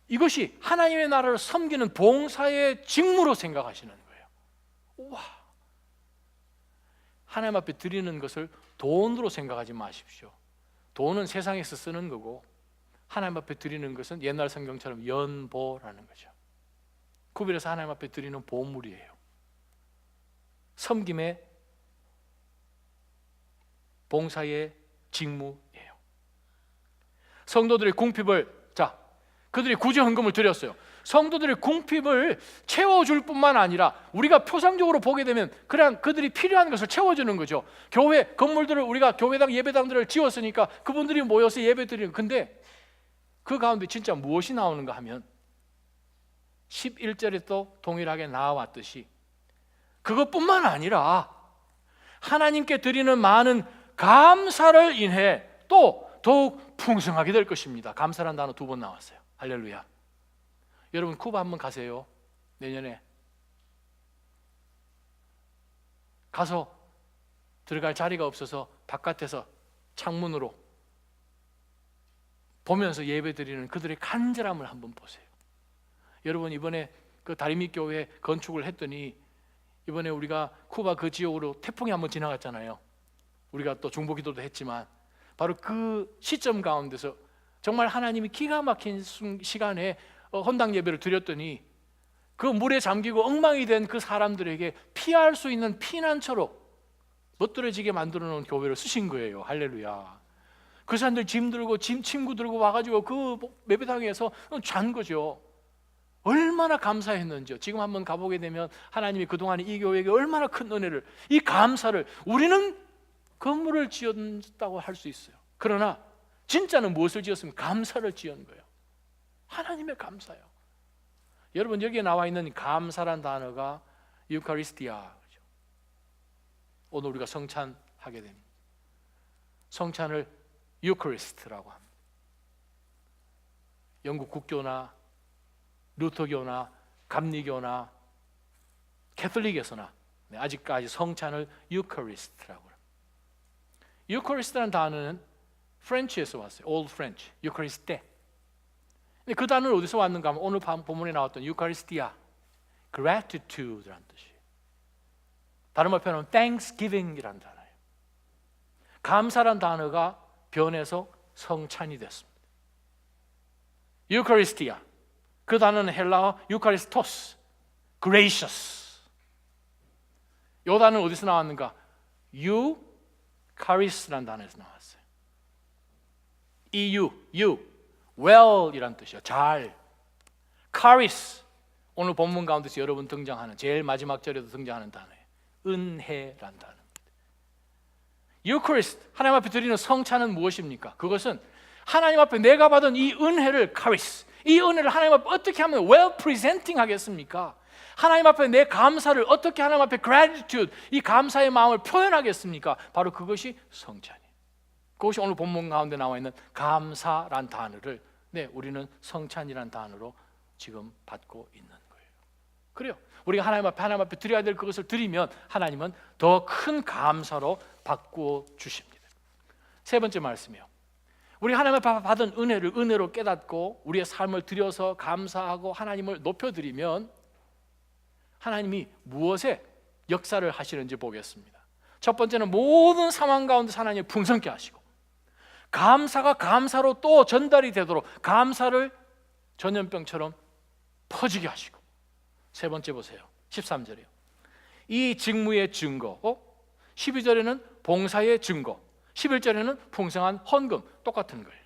이것이 하나님의 나라를 섬기는 봉사의 직무로 생각하시는 거예요. 와! 하나님 앞에 드리는 것을 돈으로 생각하지 마십시오. 돈은 세상에서 쓰는 거고 하나님 앞에 드리는 것은 옛날 성경처럼 연보라는 거죠. 구별해서 하나님 앞에 드리는 보물이에요. 섬김의, 봉사의 직무예요. 성도들의 궁핍을, 그들이 구제 헌금을 드렸어요. 성도들의 궁핍을 채워줄 뿐만 아니라 우리가 표상적으로 보게 되면 그냥 그들이 필요한 것을 채워주는 거죠. 교회 건물들을, 우리가 교회당 예배당들을 지었으니까 그분들이 모여서 예배 드리는, 근데 그 가운데 진짜 무엇이 나오는가 하면 11절에 또 동일하게 나와왔듯이 그것뿐만 아니라 하나님께 드리는 많은 감사를 인해 또 더욱 풍성하게 될 것입니다. 감사란 단어 2번 나왔어요. 할렐루야. 여러분 쿠바 한번 가세요. 내년에 가서 들어갈 자리가 없어서 바깥에서 창문으로 보면서 예배드리는 그들의 간절함을 한번 보세요. 여러분 이번에 그 다리미 교회 건축을 했더니 이번에 우리가 쿠바 그 지역으로 태풍이 한번 지나갔잖아요. 우리가 또 중보기도도 했지만 바로 그 시점 가운데서 정말 하나님이 기가 막힌 시간에 헌당 예배를 드렸더니 그 물에 잠기고 엉망이 된 그 사람들에게 피할 수 있는 피난처로 멋들어지게 만들어 놓은 교회를 쓰신 거예요. 할렐루야. 그 사람들 짐 들고 친구 들고 와가지고 그 예배당에서 잔 거죠. 얼마나 감사했는지요. 지금 한번 가보게 되면 하나님이 그동안 이 교회에게 얼마나 큰 은혜를, 이 감사를, 우리는 건물을 지었다고 할 수 있어요. 그러나 진짜는 무엇을 지었으면 감사를 지은 거예요. 하나님의 감사요. 여러분 여기에 나와 있는 감사란 단어가 유카리스티아. 오늘 우리가 성찬하게 됩니다. 성찬을 유카리스트라고 합니다. 영국 국교나 루터교나 감리교나 캐톨릭에서나 아직까지 성찬을 유카리스트라고 합니다. 유카리스트라는 단어는 프렌치에서 왔어요. Old French, 유카리스테. 근데 그 단어는 어디서 왔는가 하면 오늘 본문에 나왔던 유카리스티아, gratitude라는 뜻이에요. 다른 말로 표현하면 thanksgiving이라는 단어예요. 감사란 단어가 변해서 성찬이 됐습니다. 유카리스티아, 그 단어는 헬라어 유카리스토스, gracious. 이 단어는 어디서 나왔는가? 유카리스라는 단어에서 나왔어요. well이란 뜻이요. 잘. 카리스, 오늘 본문 가운데서 여러분 등장하는 제일 마지막 절에도 등장하는 단어예요. 은혜란 단어입니다. 유카리스트, 하나님 앞에 드리는 성찬은 무엇입니까? 그것은 하나님 앞에 내가 받은 이 은혜를, 카리스, 이 은혜를 하나님 앞에 어떻게 하면 well presenting 하겠습니까? 하나님 앞에 내 감사를 어떻게 하나님 앞에 gratitude, 이 감사의 마음을 표현하겠습니까? 바로 그것이 성찬이에요. 그것이 오늘 본문 가운데 나와 있는 감사란 단어를 우리는 성찬이란 단어로 지금 받고 있는 거예요. 그래요. 우리가 하나님 앞에 드려야 될 그것을 드리면 하나님은 더 큰 감사로 바꾸어 주십니다. 세 번째 말씀이요. 우리 하나님 앞에 받은 은혜를 은혜로 깨닫고 우리의 삶을 드려서 감사하고 하나님을 높여드리면 하나님이 무엇에 역사를 하시는지 보겠습니다. 첫 번째는 모든 상황 가운데 하나님이 풍성케 하시고, 감사가 감사로 또 전달이 되도록 감사를 전염병처럼 퍼지게 하시고, 세 번째 보세요. 13절이요. 이 직무의 증거, 12절에는 봉사의 증거, 11절에는 풍성한 헌금, 똑같은 거예요.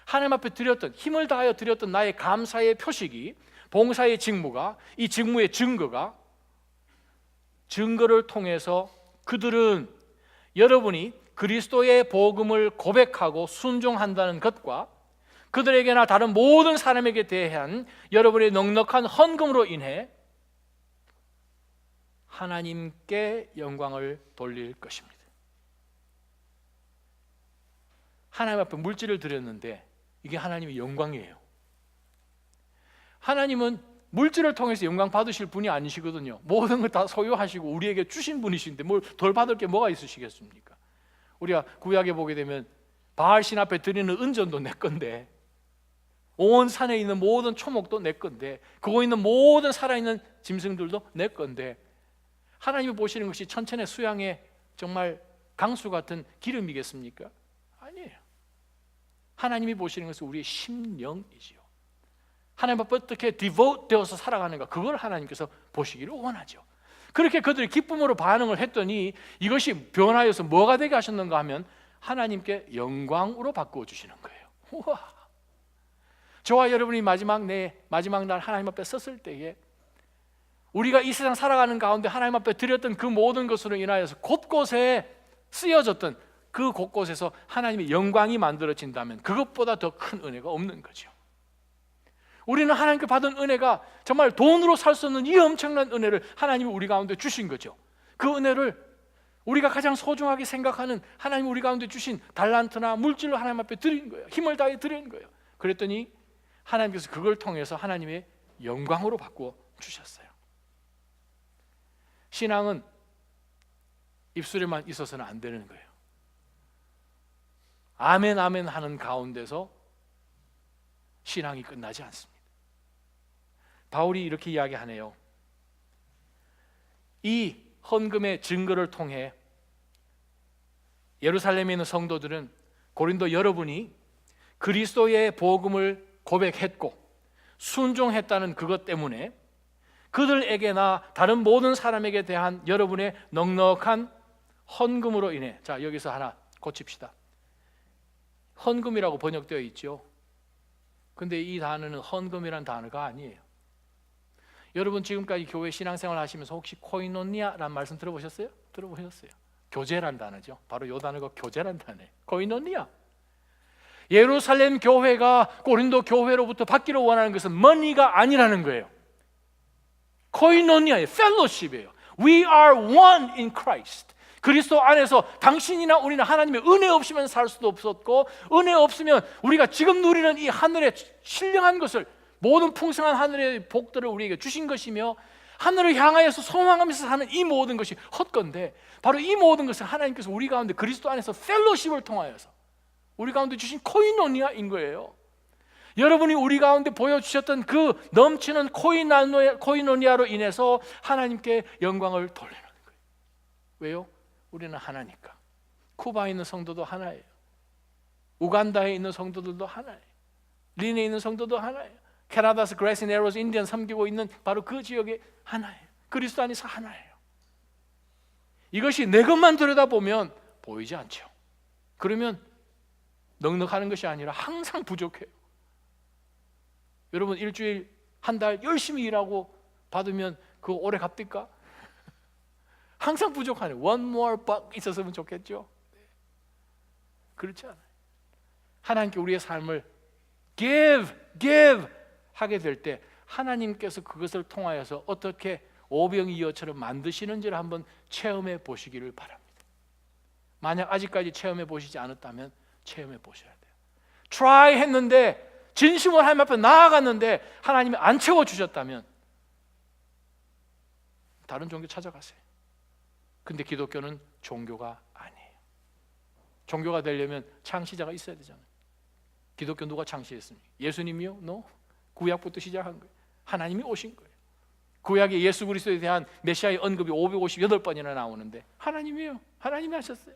하나님 앞에 드렸던, 힘을 다하여 드렸던 나의 감사의 표식이, 봉사의 직무가, 이 직무의 증거가, 증거를 통해서 그들은 여러분이 그리스도의 복음을 고백하고 순종한다는 것과 그들에게나 다른 모든 사람에게 대한 여러분의 넉넉한 헌금으로 인해 하나님께 영광을 돌릴 것입니다. 하나님 앞에 물질을 드렸는데 이게 하나님의 영광이에요. 하나님은 물질을 통해서 영광 받으실 분이 아니시거든요. 모든 걸 다 소유하시고 우리에게 주신 분이신데 뭘 덜 받을 게 뭐가 있으시겠습니까? 우리가 구약에 보게 되면 바알신 앞에 드리는 은전도 내 건데, 온 산에 있는 모든 초목도 내 건데, 그거 있는 모든 살아있는 짐승들도 내 건데, 하나님이 보시는 것이 천천의 수양의 정말 강수 같은 기름이겠습니까? 아니에요. 하나님이 보시는 것은 우리의 심령이지요. 하나님 앞에 어떻게 디보트 되어서 살아가는가, 그걸 하나님께서 보시기를 원하죠. 그렇게 그들이 기쁨으로 반응을 했더니 이것이 변하여서 뭐가 되게 하셨는가 하면 하나님께 영광으로 바꾸어 주시는 거예요. 우와. 저와 여러분이 마지막 날 하나님 앞에 섰을 때에 우리가 이 세상 살아가는 가운데 하나님 앞에 드렸던 그 모든 것으로 인하여서 곳곳에 쓰여졌던 그 곳곳에서 하나님의 영광이 만들어진다면 그것보다 더 큰 은혜가 없는 거죠. 우리는 하나님께 받은 은혜가 정말 돈으로 살 수 없는 이 엄청난 은혜를 하나님이 우리 가운데 주신 거죠. 그 은혜를 우리가 가장 소중하게 생각하는 하나님이 우리 가운데 주신 달란트나 물질로 하나님 앞에 드린 거예요. 힘을 다해 드린 거예요. 그랬더니 하나님께서 그걸 통해서 하나님의 영광으로 바꾸어 주셨어요. 신앙은 입술에만 있어서는 안 되는 거예요. 아멘 아멘 하는 가운데서 신앙이 끝나지 않습니다. 바울이 이렇게 이야기하네요. 이 헌금의 증거를 통해 예루살렘에 있는 성도들은 고린도 여러분이 그리스도의 복음을 고백했고 순종했다는 그것 때문에 그들에게나 다른 모든 사람에게 대한 여러분의 넉넉한 헌금으로 인해, 자 여기서 하나 고칩시다. 헌금이라고 번역되어 있죠. 근데 이 단어는 헌금이라는 단어가 아니에요. 여러분 지금까지 교회 신앙생활 하시면서 혹시 코이노니아라는 말씀 들어보셨어요? 들어보셨어요? 교제란 단어죠. 바로 이 단어가 교제란 단어예요. 코이노니아. 예루살렘 교회가 고린도 교회로부터 받기를 원하는 것은 머니가 아니라는 거예요. 코이노니아의 펠로십이에요. We are one in Christ. 그리스도 안에서 당신이나 우리는 하나님의 은혜 없이면 살 수도 없었고, 은혜 없으면 우리가 지금 누리는 이 하늘의 신령한 것을, 모든 풍성한 하늘의 복들을 우리에게 주신 것이며 하늘을 향하여서 소망하면서 사는 이 모든 것이 헛건데, 바로 이 모든 것은 하나님께서 우리 가운데 그리스도 안에서 펠로십을 통하여서 우리 가운데 주신 코이노니아인 거예요. 여러분이 우리 가운데 보여주셨던 그 넘치는 코이노니아로 인해서 하나님께 영광을 돌리는 거예요. 왜요? 우리는 하나니까. 쿠바에 있는 성도도 하나예요. 우간다에 있는 성도들도 하나예요. 린에 있는 성도도 하나예요. 캐나다에서 그레이스 에로스 인디언 섬기고 있는 바로 그 지역에 하나예요. 그리스도 안에서 하나예요. 이것이 내 것만 들여다보면 보이지 않죠. 그러면 넉넉하는 것이 아니라 항상 부족해요. 여러분 일주일, 한 달 열심히 일하고 받으면 그거 오래 갚니까? 항상 부족하네요. One more buck 있었으면 좋겠죠. 그렇지 않아요. 하나님께 우리의 삶을 give 하게 될 때 하나님께서 그것을 통하여서 어떻게 오병이어처럼 만드시는지를 한번 체험해 보시기를 바랍니다. 만약 아직까지 체험해 보시지 않았다면 체험해 보셔야 돼요. try 했는데, 진심으로 하나님 앞에 나아갔는데 하나님이 안 채워주셨다면 다른 종교 찾아가세요. 근데 기독교는 종교가 아니에요. 종교가 되려면 창시자가 있어야 되잖아요. 기독교 누가 창시했습니까? 예수님이요? No. 구약부터 시작한 거예요. 하나님이 오신 거예요. 구약에 예수 그리스도에 대한 메시아의 언급이 558번이나 나오는데 하나님이에요. 하나님이 하셨어요.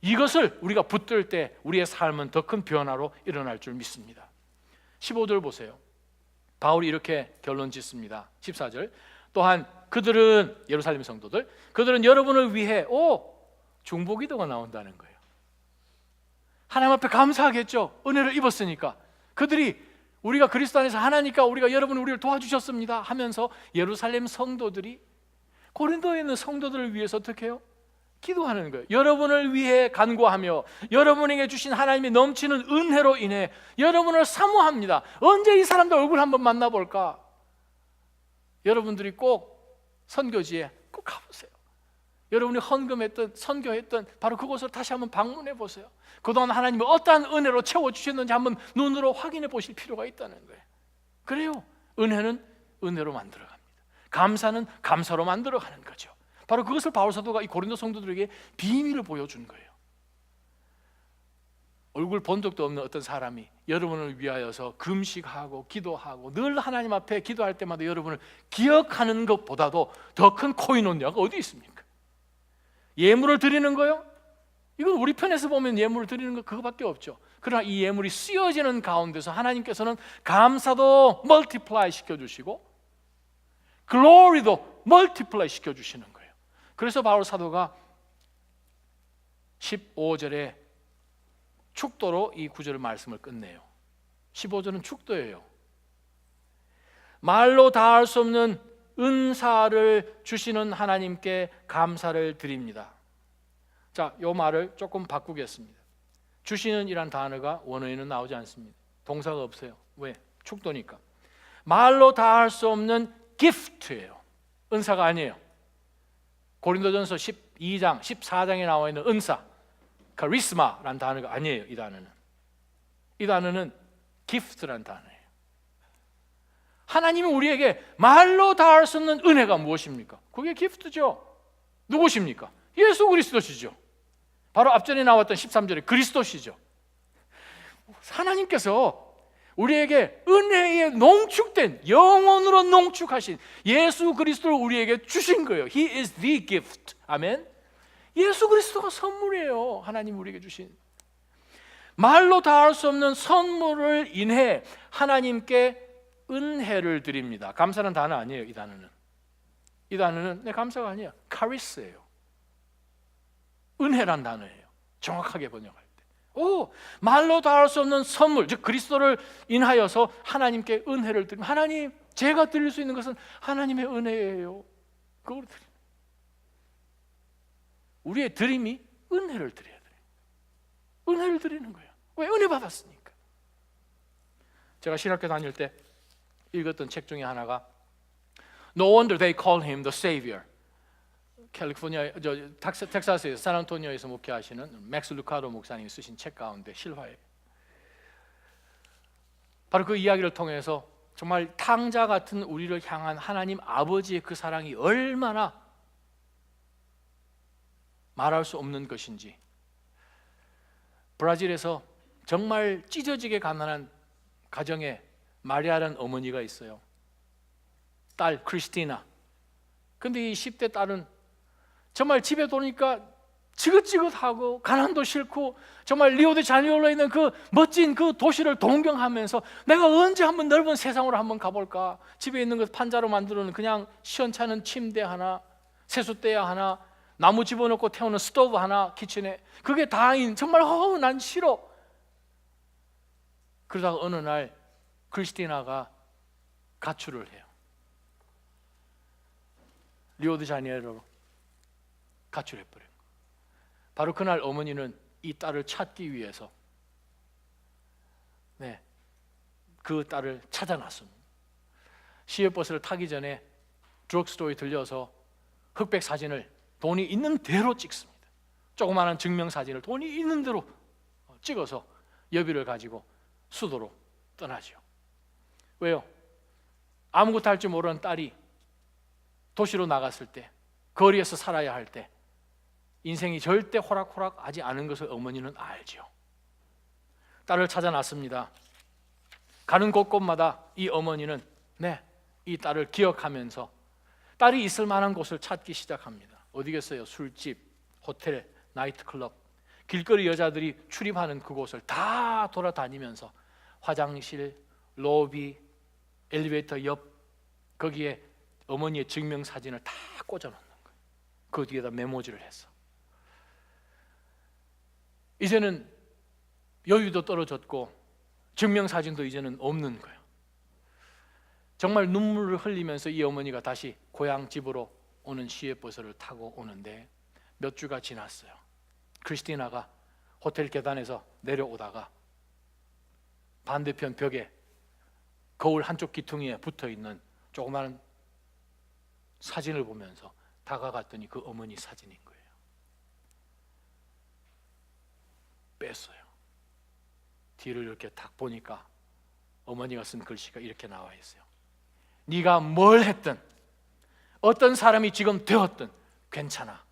이것을 우리가 붙들 때 우리의 삶은 더 큰 변화로 일어날 줄 믿습니다. 15절 보세요. 바울이 이렇게 결론 짓습니다. 14절. 또한 그들은, 예루살렘 성도들, 그들은 여러분을 위해 중보기도가 나온다는 거예요. 하나님 앞에 감사하겠죠. 은혜를 입었으니까. 그들이 우리가 그리스도 안에서 하나니까 우리가 여러분 우리를 도와주셨습니다 하면서 예루살렘 성도들이 고린도에 있는 성도들을 위해서 어떻게 해요? 기도하는 거예요. 여러분을 위해 간구하며 여러분에게 주신 하나님의 넘치는 은혜로 인해 여러분을 사모합니다. 언제 이 사람들 얼굴 한번 만나볼까? 여러분들이 꼭 선교지에 꼭 가보세요. 여러분이 헌금했던, 선교했던 바로 그곳을 다시 한번 방문해 보세요. 그동안 하나님이 어떠한 은혜로 채워주셨는지 한번 눈으로 확인해 보실 필요가 있다는 거예요. 그래요. 은혜는 은혜로 만들어갑니다. 감사는 감사로 만들어가는 거죠. 바로 그것을 바울 사도가 이 고린도 성도들에게 비밀을 보여준 거예요. 얼굴 본 적도 없는 어떤 사람이 여러분을 위하여서 금식하고 기도하고 늘 하나님 앞에 기도할 때마다 여러분을 기억하는 것보다도 더 큰 코이노니아가 어디 있습니까? 예물을 드리는 거요? 이건 우리 편에서 보면 예물을 드리는 거 그거밖에 없죠. 그러나 이 예물이 쓰여지는 가운데서 하나님께서는 감사도 멀티플라이 시켜주시고 글로리도 멀티플라이 시켜주시는 거예요. 그래서 바울 사도가 15절에 축도로 이 구절 말씀을 끝내요. 15절은 축도예요. 말로 다할 수 없는 은사를 주시는 하나님께 감사를 드립니다. 자, 이 말을 조금 바꾸겠습니다. 주시는 이란 단어가 원어에는 나오지 않습니다. 동사가 없어요. 왜? 축도니까. 말로 다할 수 없는 기프트예요. 은사가 아니에요. 고린도전서 12장, 14장에 나와 있는 은사, 카리스마라는 단어가 아니에요. 이 단어는 기프트라는 단어예요. 하나님이 우리에게 말로 다할 수 없는 은혜가 무엇입니까? 그게 기프트죠. 누구십니까? 예수 그리스도시죠. 바로 앞전에 나왔던 13절에 그리스도시죠. 하나님께서 우리에게 은혜에 농축된, 영원으로 농축하신 예수 그리스도를 우리에게 주신 거예요. He is the gift. 아멘. 예수 그리스도가 선물이에요. 하나님 우리에게 주신 말로 다할 수 없는 선물을 인해 하나님께 은혜를 드립니다. 감사는 단어 아니에요. 이 단어는 내 감사가 아니에요. 카리스예요. 은혜란 단어예요. 정확하게 번역할 때. 말로 다할 수 없는 선물, 즉 그리스도를 인하여서 하나님께 은혜를 드립니다. 하나님, 제가 드릴 수 있는 것은 하나님의 은혜예요. 그걸 드립니다. 우리의 드림이 은혜를 드려야 돼요. 은혜를 드리는 거예요. 왜? 은혜 받았으니까. 제가 신학교 다닐 때 읽었던 책 중에 하나가 No wonder they call him the Savior. 캘리포니아, 텍사스에서 샌안토니오에서 목회하시는 맥스 루카도 목사님이 쓰신 책 가운데 실화예요. 바로 그 이야기를 통해서 정말 탕자 같은 우리를 향한 하나님 아버지의 그 사랑이 얼마나 말할 수 없는 것인지. 브라질에서 정말 찢어지게 가난한 가정에 마리아라는 어머니가 있어요. 딸 크리스티나. 근데 이 10대 딸은 정말 집에 돌아오니까 지긋지긋하고 가난도 싫고 정말 리오데자네이루에 있는 그 멋진 그 도시를 동경하면서 내가 언제 한번 넓은 세상으로 한번 가볼까. 집에 있는 것 판자로 만들어놓은 그냥 시원찮은 침대 하나, 세숫대야 하나, 나무 집어넣고 태우는 스토브 하나 키친에, 그게 다인 정말 난 싫어. 그러다가 어느 날 크리스티나가 가출을 해요. 리오데자네이루로 가출해버려요. 바로 그날 어머니는 이 딸을 찾기 위해서 그 딸을 찾아 나섭니다. 시외버스를 타기 전에 드럭스토어에 들려서 흑백 사진을 돈이 있는 대로 찍습니다. 조그마한 증명사진을 돈이 있는 대로 찍어서 여비를 가지고 수도로 떠나죠. 왜요? 아무것도 할 줄 모르는 딸이 도시로 나갔을 때, 거리에서 살아야 할 때 인생이 절대 호락호락하지 않은 것을 어머니는 알죠. 딸을 찾아 놨습니다. 가는 곳곳마다 이 어머니는 이 딸을 기억하면서 딸이 있을 만한 곳을 찾기 시작합니다. 어디겠어요? 술집, 호텔, 나이트클럽, 길거리 여자들이 출입하는 그곳을 다 돌아다니면서 화장실, 로비, 엘리베이터 옆 거기에 어머니의 증명사진을 다 꽂아놓는 거예요. 그 뒤에다 메모지를 해서. 이제는 여유도 떨어졌고 증명사진도 이제는 없는 거예요. 정말 눈물을 흘리면서 이 어머니가 다시 고향 집으로 오는 시외버스를 타고 오는데 몇 주가 지났어요. 크리스티나가 호텔 계단에서 내려오다가 반대편 벽에 거울 한쪽 귀퉁이에 붙어있는 조그마한 사진을 보면서 다가갔더니 그 어머니 사진인 거예요. 뺐어요. 뒤를 이렇게 딱 보니까 어머니가 쓴 글씨가 이렇게 나와 있어요. 네가 뭘 했든 어떤 사람이 지금 되었든 괜찮아.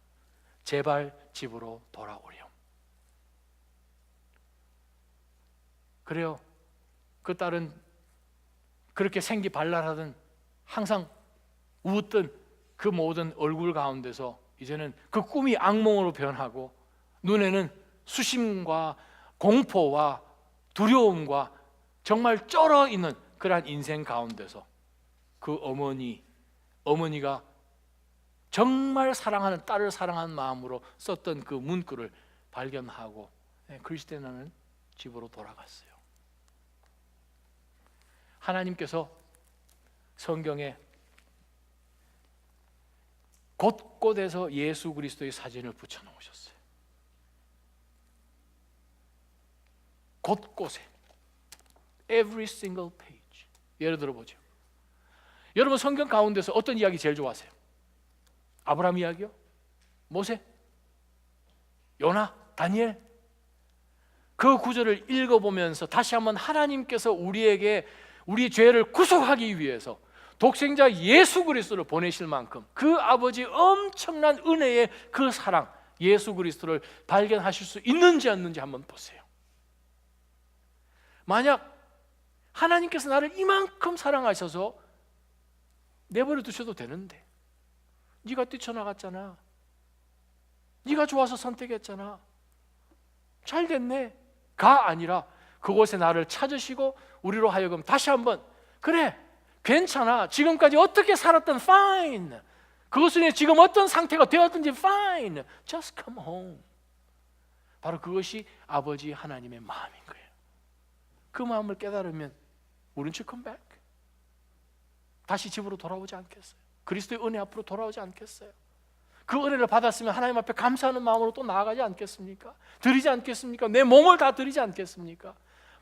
제발 집으로 돌아오렴. 그래요. 그 딸은 그렇게 생기발랄하던 항상 웃던 그 모든 얼굴 가운데서 이제는 그 꿈이 악몽으로 변하고 눈에는 수심과 공포와 두려움과 정말 쩔어 있는 그러한 인생 가운데서 그 어머니가 정말 사랑하는 딸을 사랑하는 마음으로 썼던 그 문구를 발견하고 크리스티나는 집으로 돌아갔어요. 하나님께서 성경에 곳곳에서 예수 그리스도의 사진을 붙여놓으셨어요. 곳곳에 every single page. 예를 들어보죠. 여러분 성경 가운데서 어떤 이야기 제일 좋아하세요? 아브라함 이야기요? 모세? 요나? 다니엘? 그 구절을 읽어보면서 다시 한번 하나님께서 우리에게 우리 죄를 구속하기 위해서 독생자 예수 그리스도를 보내실 만큼 그 아버지의 엄청난 은혜의 그 사랑 예수 그리스도를 발견하실 수 있는지 없는지 한번 보세요. 만약 하나님께서 나를 이만큼 사랑하셔서 내버려 두셔도 되는데 네가 뛰쳐나갔잖아, 네가 좋아서 선택했잖아, 잘 됐네 가 아니라 그곳에 나를 찾으시고 우리로 하여금 다시 한번 그래 괜찮아 지금까지 어떻게 살았던 fine 그것은 지금 어떤 상태가 되었든지 fine just come home. 바로 그것이 아버지 하나님의 마음인 거예요. 그 마음을 깨달으면 wouldn't you come back? 다시 집으로 돌아오지 않겠어요? 그리스도의 은혜 앞으로 돌아오지 않겠어요? 그 은혜를 받았으면 하나님 앞에 감사하는 마음으로 또 나아가지 않겠습니까? 드리지 않겠습니까? 내 몸을 다 드리지 않겠습니까?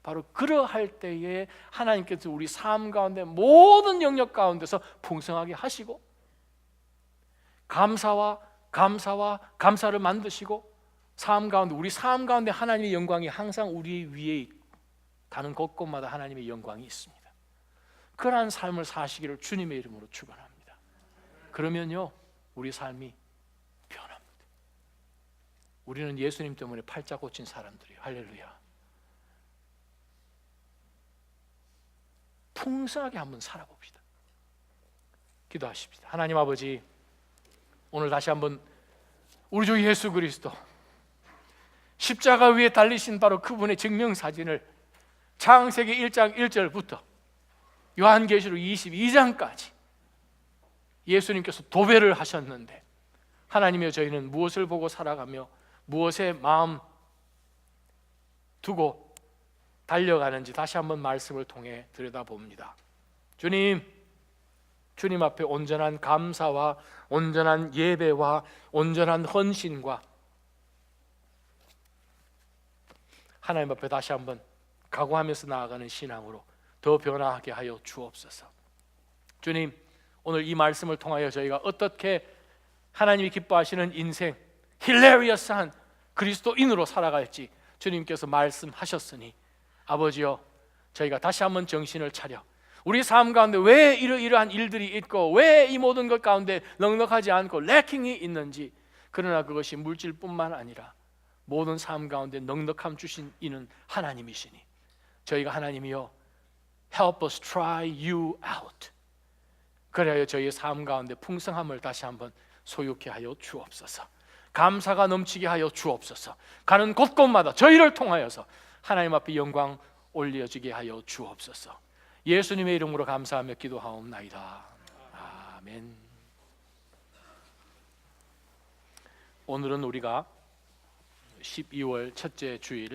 바로 그러할 때에 하나님께서 우리 삶 가운데 모든 영역 가운데서 풍성하게 하시고 감사와 감사를 만드시고 삶 가운데 우리 삶 가운데 하나님의 영광이 항상 우리 위에 있고 가는 곳곳마다 하나님의 영광이 있습니다. 그러한 삶을 사시기를 주님의 이름으로 축원합니다. 그러면요 우리 삶이 변합니다. 우리는 예수님 때문에 팔자 고친 사람들이에요. 할렐루야. 풍성하게 한번 살아봅시다. 기도하십시다. 하나님 아버지, 오늘 다시 한번 우리 주 예수 그리스도 십자가 위에 달리신 바로 그분의 증명사진을 창세기 1장 1절부터 요한계시록 22장까지 예수님께서 도배를 하셨는데 하나님이여 저희는 무엇을 보고 살아가며 무엇에 마음 두고 달려가는지 다시 한번 말씀을 통해 들여다봅니다. 주님 앞에 온전한 감사와 온전한 예배와 온전한 헌신과 하나님 앞에 다시 한번 각오하면서 나아가는 신앙으로 더 변화하게 하여 주옵소서. 주님, 오늘 이 말씀을 통하여 저희가 어떻게 하나님이 기뻐하시는 인생, 힐레리어스한 그리스도인으로 살아갈지 주님께서 말씀하셨으니 아버지여, 저희가 다시 한번 정신을 차려 우리 삶 가운데 왜 이러한 일들이 있고 왜 이 모든 것 가운데 넉넉하지 않고 래킹이 있는지, 그러나 그것이 물질뿐만 아니라 모든 삶 가운데 넉넉함 주신 이는 하나님이시니 저희가 하나님이여 help us try you out. 그래야 저희의 삶 가운데 풍성함을 다시 한번 소유케 하여 주옵소서. 감사가 넘치게 하여 주옵소서. 가는 곳곳마다 저희를 통하여서 하나님 앞에 영광 올려지게 하여 주옵소서. 예수님의 이름으로 감사하며 기도하옵나이다. 아멘. 오늘은 우리가 12월 첫째 주일